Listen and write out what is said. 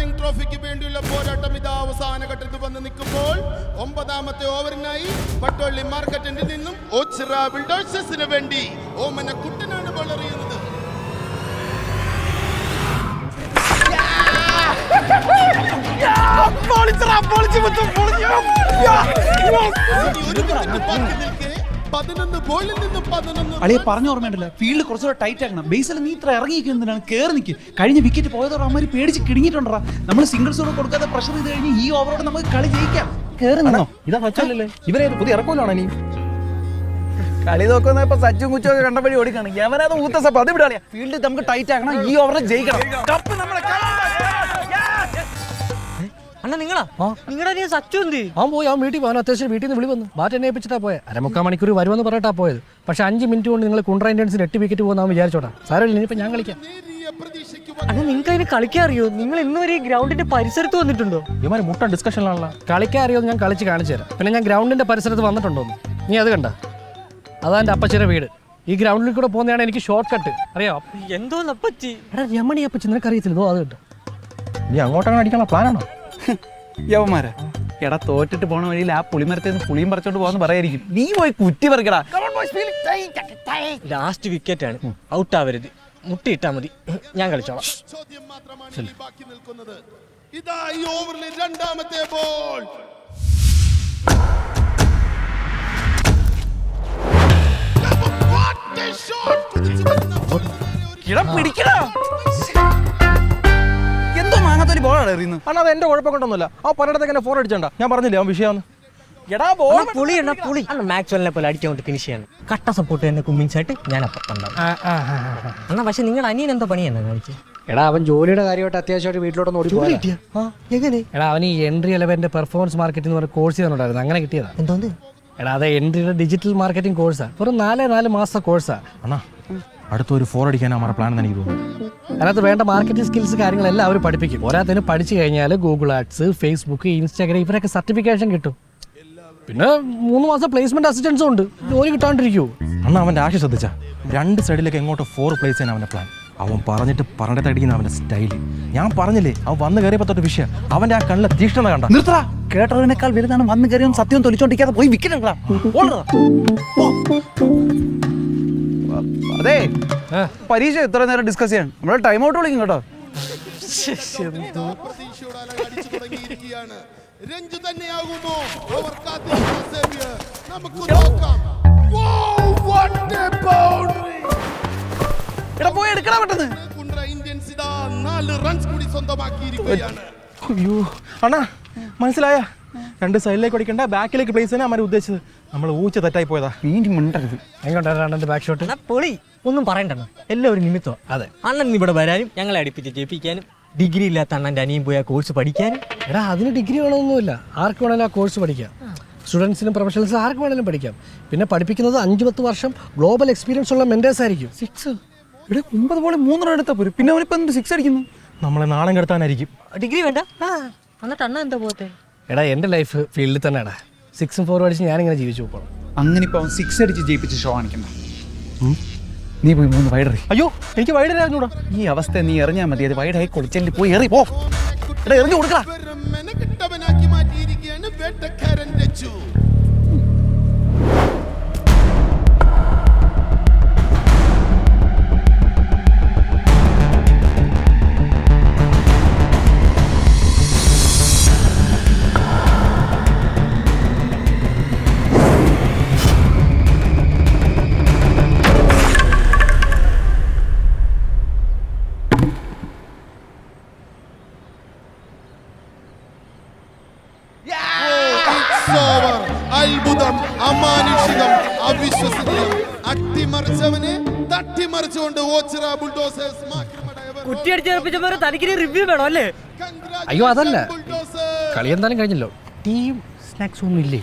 Running ട്രോഫിക്ക് വേണ്ടിയുള്ള പോരാട്ടം ഇതാ അവസാന ഘട്ടത്തിൽ വന്ന് നിൽക്കുമ്പോൾ 9ാമത്തെ ഓവറിനായി പട്ടോളി മാർക്കറ്റിൽ നിന്നും ഓച്ചിറ ബുൾഡോസേഴ്സിന് വേണ്ടി ഓമന കുട്ടനാണ് ബോൾ എറിയുന്നത്. അളിയെ പറഞ്ഞു ഓർമ്മയുണ്ടല്ലോ, ഫീൽഡ് കുറച്ചുകൂടെ ടൈറ്റ് ആക്കണം. ബേസിൽ നീ ഇത്ര ഇറങ്ങിയിരിക്കുന്നതിനാണ് കേറി നിൽക്ക്. കഴിഞ്ഞ വിക്കറ്റ് പോയതോടെ അമ്മമാര് പേടിച്ച് കിടങ്ങിയിട്ടുണ്ടാ. നമ്മൾ സിംഗിൾസ് കൂടെ കൊടുക്കാതെ പ്രഷർ ചെയ്ത് കഴിഞ്ഞ് ഈ ഓവറോടെ നമുക്ക് കളി ജയിക്കാം. കേറി നിന്നോ. ഇതാ സച്ചല്ലേ ഇവരെ പുതിയ ഇറക്കോലാണോ നീ കളി നോക്കുന്ന ഇപ്പൊ സച്ചും കുച്ചും ഒക്കെ കണ്ടപടി ഓടിക്കാണ്. എവനത് ഊത്തസപ്പ അത് വിടാളിയാ. ഫീൽഡ് നമുക്ക് ടൈറ്റ് ആക്കണം, ഈ ഓവറിൽ ജയിക്കണം. അണ്ണാ നിങ്ങളാ നിങ്ങളുടെ സച്ചു എന്ത്? അവൻ പോയി, അവൻ വീട്ടിൽ പോകാൻ അത്യാവശ്യം വീട്ടിൽ നിന്ന് വിളി വന്നു. ബാറ്റ് എന്നെ ഏൽപ്പിച്ചിട്ടാ പോയത്. 1/4 മണിക്കൂർ വരുമെന്ന് പറഞ്ഞിട്ടാ പോയത്. പക്ഷെ 5 മിനിറ്റ് കൊണ്ട് നിങ്ങൾ കുണ്ട്ര ഇന്ത്യൻസിന് 8 വിക്കറ്റ് പോകുന്ന വിചാരിച്ചോട്ടാ. സാരമില്ല, ഇനിയിപ്പോ ഞാൻ കളിക്കാം. അണ്ണാ നിങ്ങൾക്ക് അതിന് കളിക്കാൻ അറിയോ? നിങ്ങൾ ഇന്ന് വരെ ഈ ഗ്രൗണ്ടിന്റെ പരിസരത്ത് വന്നിട്ടുണ്ടോ? ഇവന്മാര് മുട്ട ഡിസ്കഷനിലാണല്ലോ. കളിക്കാൻ അറിയാമെന്ന് ഞാൻ കളിച്ച് കാണിച്ചു തരാം. പിന്നെ ഞാൻ ഗ്രൗണ്ടിന്റെ പരിസരത്ത് വന്നിട്ടുണ്ടോന്ന് നീ അത് കണ്ട? അതാ എൻ്റെ അപ്പച്ചിയുടെ വീട്. ഈ ഗ്രൗണ്ടിൽ കൂടെ പോകുന്നതാണ് എനിക്ക് ഷോർട്ട് കട്ട്. അറിയാം എന്തോ അപ്പച്ചി? എടാ രമണി അപ്പച്ചി, നിനക്ക് അറിയത്തില്ലോ അത് കിട്ടും. നീ അങ്ങോട്ടങ്ങനെ അടിക്കാനുള്ള പ്ലാനാണോ? യവന്മാരെ എടാ തോറ്റിട്ട് പോണ വഴിയിൽ ആ പുളിമരത്തിൽ നിന്ന് പുളിയും പറിച്ചോണ്ട് പോകാന്ന് പറയായിരിക്കും. നീ പോയി കുറ്റി പറിക്കടാ. ലാസ്റ്റ് വിക്കറ്റ് ആണ്, ഔട്ട് ആവരുത്. മുട്ടിയിട്ടാ മതി, ഞാൻ കളിച്ചോളാം. ചോദ്യം മാത്രമാണ് ഇനി ബാക്കി നിൽക്കുന്നത്. ഇതാ ഈ ഓവറിലെ 2ാമത്തെ ബോൾ. എന്തോ മാങ്ങാത്തൊരു ബോളാണ് എറിയുന്നത്. അണ്ണാ അത് എന്റെ കുഴപ്പം കൊണ്ടൊന്നുമില്ല. ആ പലയിടത്തേക്ക് എന്നെ ഫോൺ അടിച്ചോണ്ടാ. ഞാൻ പറഞ്ഞില്ലേ അവൻ വിഷയമാണ്. എടാ ബോൾ പുളി മാക്സ്വെലിനെ പോലെ അടിക്കാൻ കൊണ്ട് ഫിനിഷ് ചെയ്യണം. കട്ട സപ്പോർട്ട് തന്നെ കുമ്മിൻസ് ആയിട്ട് ഞാൻ അപ്പം അണ്ണാ. പക്ഷെ നിങ്ങളുടെ അനിയൻ എന്താ പണിയാണ് കാണിച്ചത്? എടാ അവൻ ജോലിയുടെ കാര്യമായിട്ട് അത്യാവശ്യമായിട്ട് വീട്ടിലോട്ടൊന്ന് ഓടി പോയി. എങ്ങനെ? എടാ അവൻ ഈ എൻട്രി ലെവലിന്റെ പെർഫോമൻസ് മാർക്കറ്റിംഗ് എന്ന് പറഞ്ഞ കോഴ്സ് ചെയ്തിട്ടുണ്ടായിരുന്നു. അങ്ങനെ കിട്ടിയതാ. എന്തോന്ന്? എടാ അത് എൻട്രിയുടെ ഡിജിറ്റൽ മാർക്കറ്റിംഗ് കോഴ്സാണ്. ഒരു 4 മാസത്തെ കോഴ്സാണ്. അണ്ണാ അടുത്തൊരു 4 അടിക്കാൻ നമ്മുടെ പ്ലാൻ തന്നെ എനിക്ക് തോന്നുന്നു. അതിനകത്ത് വേണ്ട മാർക്കറ്റിംഗ് സ്കിൽസ് കാര്യങ്ങളെല്ലാം അവർ പഠിപ്പിക്കും. പോരാത്തതിന് പഠിച്ചു കഴിഞ്ഞാൽ ഗൂഗിൾ ആഡ്സ്, ഫേസ്ബുക്ക്, ഇൻസ്റ്റാഗ്രാം ഇവരൊക്കെ സർട്ടിഫിക്കേഷൻ കിട്ടും. പിന്നെ 3 മാസം പ്ലേസ്മെന്റ് അസിസ്റ്റൻസും ഉണ്ട്. ജോലി കിട്ടാണ്ടിരിക്കൂ. അന്ന് അവന്റെ ആശ ശ്രദ്ധിച്ചാ 2 സൈഡിലേക്ക് എങ്ങോട്ട് 4 പ്ലേസ് ചെയ്യാൻ അവന്റെ പ്ലാൻ. അവൻ പറഞ്ഞിട്ട് അടിക്കുന്ന അവന്റെ സ്റ്റൈല്. ഞാൻ പറഞ്ഞില്ലേ, അവൻ വന്ന് കയറിയപ്പോ തൊട്ട് വിഷയം അവന്റെ ആ കണ്ണിലെ തീഷ്ണത കണ്ട. നിർത്തടാ, കേട്ടതിനേക്കാൾ വലുതാണ് വന്ന് കയറിയും സത്യം തൊലിച്ചോണ്ടിരിക്കാതെ പോയി വിക്കറ്റ് എടുക്കടാ. അതെ പരീക്ഷ എത്ര നേരം ഡിസ്കസ് ചെയ്യാൻ നമ്മളെ ടൈം ഔട്ട് വിളിക്കും കേട്ടോ. രഞ്ജു തന്നെയാകുമോ അവർ കാത്തിരിക്കുന്ന സേവ്യർ? നമുക്ക് നോക്കാം. എടാ പോയി എടുക്കടാ പെട്ടെന്ന്. കുണ്ട്ര ഇന്ത്യൻസ് ഇതാ 4 റൺസ് കൂടി സ്വന്തമാക്കിയിരിക്കുകയാണ്. അയ്യോ അണ്ണാ മനസ്സിലായ 2 സൈഡിലേക്ക് അടിക്കണ്ട, ബാക്കിലേക്ക് പ്ലേസ് ചെയ്യാൻ അവരെ ഉദ്ദേശിച്ചത്. നമ്മൾ ഊച്ച തെറ്റായി പോയതാ. വീണ്ടും മിണ്ടരുത്. എങ്ങോട്ടാണ് ബാക്ക് ഷോട്ട്? പൊളി ഒന്നും പറയണ്ട, എല്ലാവരും നിമിത്തം. അതെ, അണ്ണൻ ഇവിടെ വരാനും ഞങ്ങളെ അടുപ്പിച്ച് ജയിപ്പിക്കാനും ഡിഗ്രി ഇല്ലാത്ത അണ്ണൻ്റെ അനിയും പോയി ആ കോഴ്സ് പഠിക്കാനും. എടാ അതിന് ഡിഗ്രി വേണമെന്നൊന്നുമില്ല, ആർക്ക് വേണമെങ്കിലും ആ കോഴ്സ് പഠിക്കാം. സ്റ്റുഡൻസിനും പ്രൊഫഷണൽസിനും ആർക്ക് വേണമെങ്കിലും പഠിക്കാം. പിന്നെ പഠിപ്പിക്കുന്നത് 5-10 വർഷം ഗ്ലോബൽ എക്സ്പീരിയൻസ് ഉള്ള മെന്റേഴ്സ് ആയിരിക്കും. 6 ഇവിടെ 9 ബോളിൽ 3 റൺ എടുത്താൽ പോരും. പിന്നെ അവനിപ്പോ 6 അടിക്കുന്നു. നമ്മളെ നാണം കെടുത്താനായിരിക്കും. ഡിഗ്രി വേണ്ട, എന്നിട്ട് അണ്ണ എന്താ പോകത്തെ? എടാ എൻ്റെ ലൈഫ് ഫീൽഡിൽ തന്നെയാണ്. 6ഉം 4ഉം അടിച്ച് ഞാനിങ്ങനെ ജീവിച്ചു പോകണം. അങ്ങനെ ഇപ്പൊ 6 അടിച്ച് ജയിപ്പിച്ച് ഷോ കാണിക്കണ്ട. നീ പോയി 3 വൈഡറി. അയ്യോ എനിക്ക് വൈഡ് അറിഞ്ഞൂടാ. ഈ അവസ്ഥ നീ എറിഞ്ഞാൽ മതി. അത് വൈഡായി കൊളിച്ചെല്ലി പോയി എറി പോ. എടാ എറിഞ്ഞു കൊടുക്കടാ. മെനക്കെട്ടവനാക്കി മാറ്റിയിരിക്കുകയാണ് വേട്ടക്കാരൻ രഞ്ജു. അത്ഭുതം, അമാനുഷികം, അവിശ്വസനീയം. അട്ടിമറിച്ചവനെ തട്ടിമറിച്ചുകൊണ്ട് ഓച്ചിറ ബുൾഡോസേഴ്സ് കുറ്റിയടിച്ചേർപ്പിച്ചവരെ തനിക്ക് റിവ്യൂ വേണോ അല്ലേ? അയ്യോ അതല്ല, കളി എന്തായാലും കഴിഞ്ഞല്ലോ. ടീം സ്നാക്സ് ഒന്നും ഇല്ലേ?